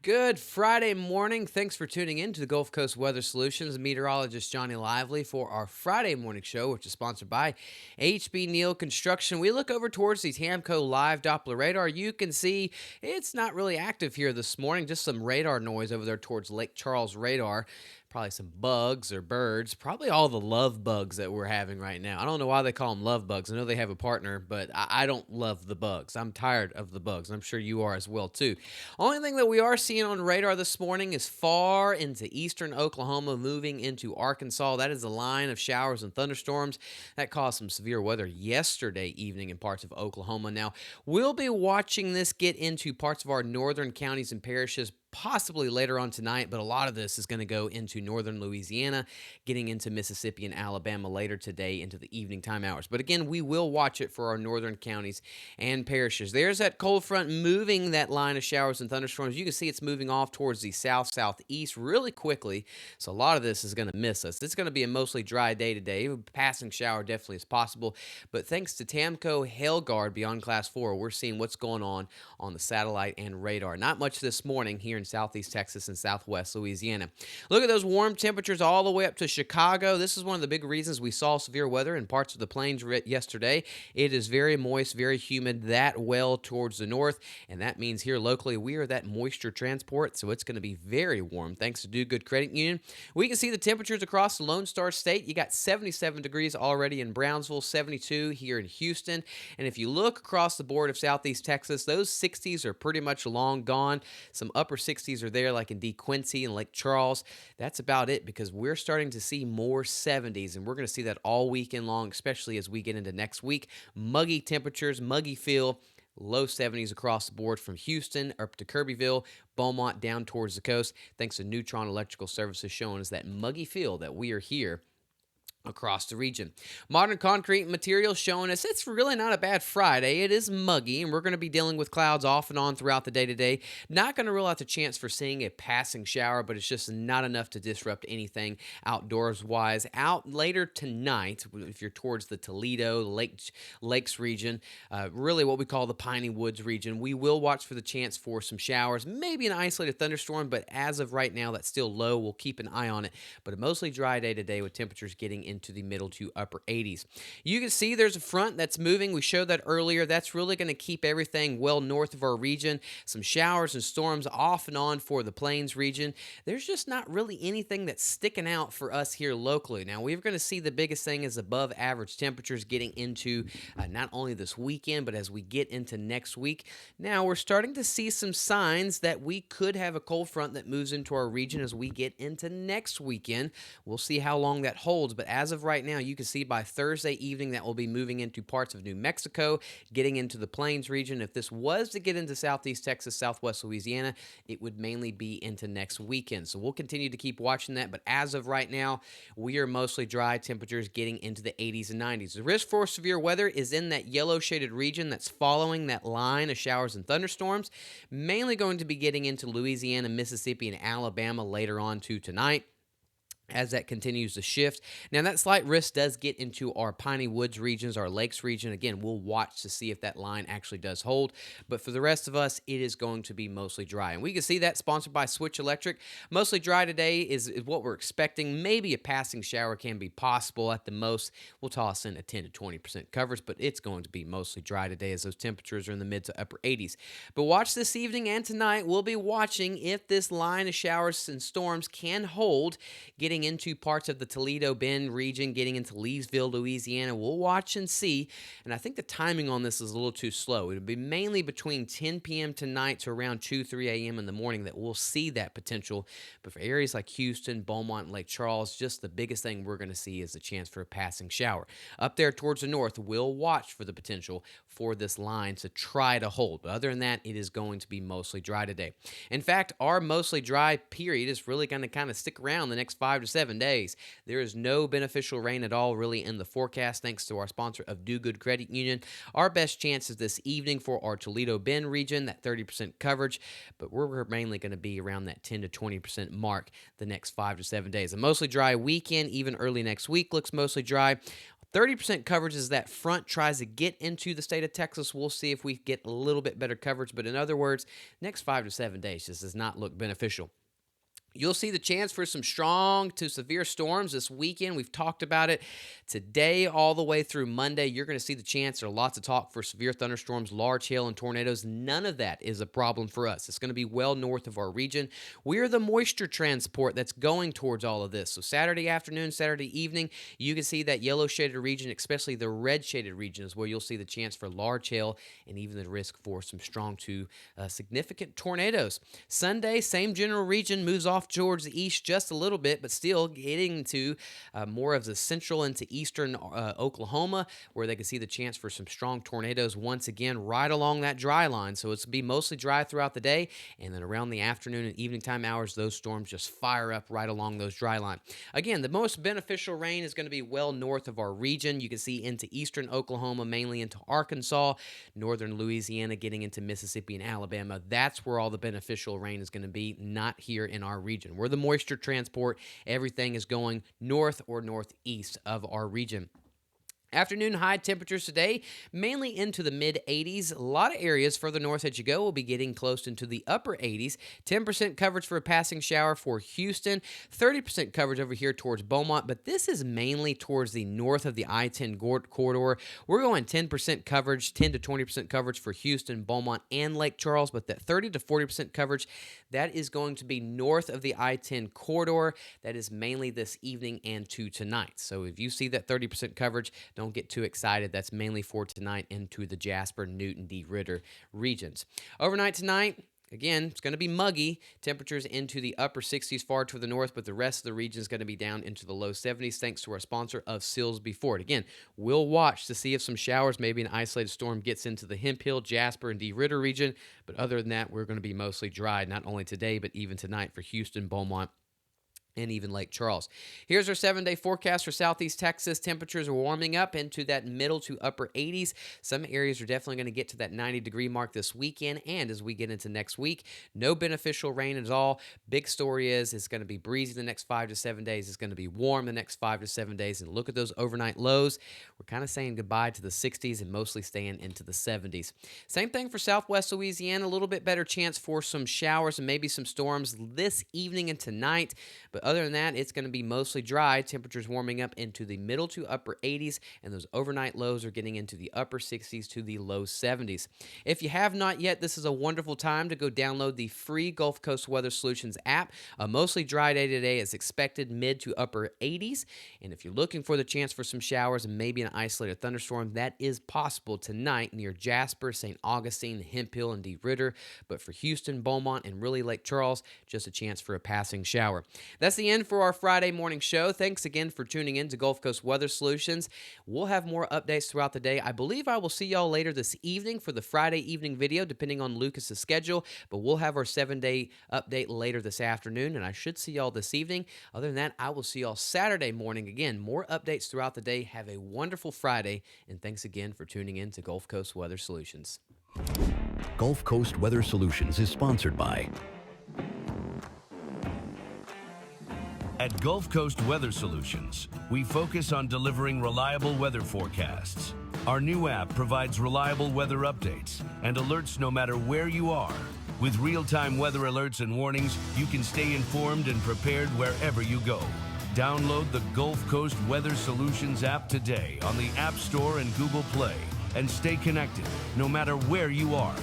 Good Friday morning. Thanks for tuning in to the Gulf Coast Weather Solutions. Meteorologist Johnny Lively for our Friday morning show, which is sponsored by HB Neal Construction. We look over towards the Tamco Live Doppler radar. You can see it's not really active here this morning, just some radar noise over there towards Lake Charles radar. Probably some bugs or birds, probably all the love bugs that we're having right now. I don't know why they call them love bugs. I know they have a partner, but I don't love the bugs. I'm tired of the bugs. I'm sure you are as well, too. Only thing that we are seeing on radar this morning is far into eastern Oklahoma, moving into Arkansas. That is a line of showers and thunderstorms that caused some severe weather yesterday evening in parts of Oklahoma. Now, we'll be watching this get into parts of our northern counties and parishes possibly later on tonight, but a lot of this is going to go into northern Louisiana, getting into Mississippi and Alabama later today into the evening time hours. But again, we will watch it for our northern counties and parishes. There's that cold front moving that line of showers and thunderstorms. You can see it's moving off towards the south-southeast really quickly, so a lot of this is going to miss us. It's going to be a mostly dry day today. Passing shower definitely is possible, but thanks to Tamco Hail Guard beyond Class 4, we're seeing what's going on the satellite and radar. Not much this morning here in southeast Texas and southwest Louisiana. Look at those warm temperatures all the way up to Chicago. This is one of the big reasons we saw severe weather in parts of the plains yesterday. It is very moist, very humid, that well towards the north, and that means here locally we are that moisture transport, so it's going to be very warm thanks to Do Good Credit Union. We can see the temperatures across the Lone Star State. You got 77 degrees already in Brownsville, 72 here in Houston, and if you look across the board of southeast Texas, those 60s are pretty much long gone. Some upper 60s are there, like in DeQuincy and Lake Charles. That's about it because we're starting to see more 70s, and we're going to see that all weekend long, especially as we get into next week. Muggy temperatures, muggy feel. Low 70s across the board from Houston up to Kirbyville, Beaumont down towards the coast. Thanks to Neutron Electrical Services showing us that muggy feel that we are here across the region. Modern concrete material showing us it's really not a bad Friday. It is muggy, and we're going to be dealing with clouds off and on throughout the day today. Not going to rule out the chance for seeing a passing shower, but it's just not enough to disrupt anything outdoors-wise. Out later tonight, if you're towards the Toledo, Lakes region, really what we call the Piney Woods region, we will watch for the chance for some showers, maybe an isolated thunderstorm, but as of right now, that's still low. We'll keep an eye on it, but a mostly dry day today with temperatures getting into the middle to upper 80s. You can see there's a front that's moving. We showed that earlier. That's really going to keep everything well north of our region. Some showers and storms off and on for the plains region. There's just not really anything that's sticking out for us here locally. Now, we're going to see the biggest thing is above average temperatures getting into not only this weekend, but as we get into next week. Now, we're starting to see some signs that we could have a cold front that moves into our region as we get into next weekend. We'll see how long that holds, but as of right now, you can see by Thursday evening that will be moving into parts of New Mexico, getting into the plains region. If this was to get into southeast Texas, southwest Louisiana, it would mainly be into next weekend. So we'll continue to keep watching that, but as of right now, we are mostly dry, temperatures getting into the 80s and 90s. The risk for severe weather is in that yellow shaded region that's following that line of showers and thunderstorms, mainly going to be getting into Louisiana, Mississippi, and Alabama later on to tonight as that continues to shift. Now, that slight risk does get into our Piney Woods regions, our Lakes region. Again, we'll watch to see if that line actually does hold. But for the rest of us, it is going to be mostly dry. And we can see that sponsored by Switch Electric. Mostly dry today is what we're expecting. Maybe a passing shower can be possible at the most. We'll toss in a 10 to 20% coverage, but it's going to be mostly dry today as those temperatures are in the mid to upper 80s. But watch this evening and tonight. We'll be watching if this line of showers and storms can hold, getting into parts of the Toledo Bend region, getting into Leesville, Louisiana. We'll watch and see, and I think the timing on this is a little too slow. It'll be mainly between 10 p.m. tonight to around 2, 3 a.m. in the morning that we'll see that potential, but for areas like Houston, Beaumont, and Lake Charles, just the biggest thing we're going to see is a chance for a passing shower. Up there towards the north, we'll watch for the potential for this line to try to hold, but other than that, it is going to be mostly dry today. In fact, our mostly dry period is really going to kind of stick around the next 5 to 7 days. There is no beneficial rain at all really in the forecast thanks to our sponsor of Do Good Credit Union. Our best chance is this evening for our Toledo Bend region, that 30% coverage, but we're mainly going to be around that 10 to 20% mark the next 5 to 7 days. A mostly dry weekend, even early next week looks mostly dry. 30% coverage as that front tries to get into the state of Texas. We'll see if we get a little bit better coverage. But in other words, next 5 to 7 days just does not look beneficial. You'll see the chance for some strong to severe storms this weekend. We've talked about it today all the way through Monday. You're going to see the chance. There are lots of talk for severe thunderstorms, large hail, and tornadoes. None of that is a problem for us. It's going to be well north of our region. We are the moisture transport that's going towards all of this. So Saturday afternoon, Saturday evening, you can see that yellow shaded region, especially the red shaded regions, where you'll see the chance for large hail and even the risk for some strong to significant tornadoes. Sunday, same general region, moves off towards the east just a little bit, but still getting to more of the central into eastern Oklahoma, where they can see the chance for some strong tornadoes once again right along that dry line. So it's going to be mostly dry throughout the day, and then around the afternoon and evening time hours, those storms just fire up right along those dry line. Again, the most beneficial rain is going to be well north of our region. You can see into eastern Oklahoma, mainly into Arkansas, northern Louisiana, getting into Mississippi and Alabama. That's where all the beneficial rain is going to be, not here in our region. We're the moisture transport. Everything is going north or northeast of our region. Afternoon high temperatures today, mainly into the mid-80s. A lot of areas further north as you go will be getting close into the upper 80s. 10% coverage for a passing shower for Houston. 30% coverage over here towards Beaumont, but this is mainly towards the north of the I-10 corridor. We're going 10% coverage, 10 to 20% coverage for Houston, Beaumont, and Lake Charles, but that 30 to 40% coverage, that is going to be north of the I-10 corridor. That is mainly this evening and to tonight. So if you see that 30% coverage, don't get too excited. That's mainly for tonight into the Jasper, Newton, DeRidder regions. Overnight tonight, again, it's going to be muggy. Temperatures into the upper 60s far to the north, but the rest of the region is going to be down into the low 70s thanks to our sponsor of Silsbee Ford. Again, we'll watch to see if some showers, maybe an isolated storm gets into the Hemphill, Jasper, and DeRidder region. But other than that, we're going to be mostly dry, not only today, but even tonight for Houston, Beaumont, and even Lake Charles. Here's our 7-day forecast for southeast Texas. Temperatures are warming up into that middle to upper 80s. Some areas are definitely going to get to that 90-degree mark this weekend, and as we get into next week, no beneficial rain at all. Big story is it's going to be breezy the next 5 to 7 days. It's going to be warm the next 5 to 7 days, and look at those overnight lows. We're kind of saying goodbye to the 60s and mostly staying into the 70s. Same thing for southwest Louisiana. A little bit better chance for some showers and maybe some storms this evening and tonight, but other than that, it's going to be mostly dry. Temperatures warming up into the middle to upper 80s, and those overnight lows are getting into the upper 60s to the low 70s. If you have not yet, this is a wonderful time to go download the free Gulf Coast Weather Solutions app. A mostly dry day today is expected mid to upper 80s, and if you're looking for the chance for some showers and maybe an isolated thunderstorm, that is possible tonight near Jasper, St. Augustine, Hemphill, and DeRidder. But for Houston, Beaumont, and really Lake Charles, just a chance for a passing shower. That's the end for our Friday morning show. Thanks again for tuning in to Gulf Coast Weather Solutions. We'll have more updates throughout the day. I believe I will see y'all later this evening for the Friday evening video, depending on Lucas's schedule, but we'll have our 7-day update later this afternoon, and I should see y'all this evening. Other than that, I will see y'all Saturday morning. Again, more updates throughout the day. Have a wonderful Friday, and thanks again for tuning in to Gulf Coast Weather Solutions. Gulf Coast Weather Solutions is sponsored by At Gulf Coast Weather Solutions, we focus on delivering reliable weather forecasts. Our new app provides reliable weather updates and alerts no matter where you are. With real-time weather alerts and warnings, you can stay informed and prepared wherever you go. Download the Gulf Coast Weather Solutions app today on the App Store and Google Play and stay connected no matter where you are.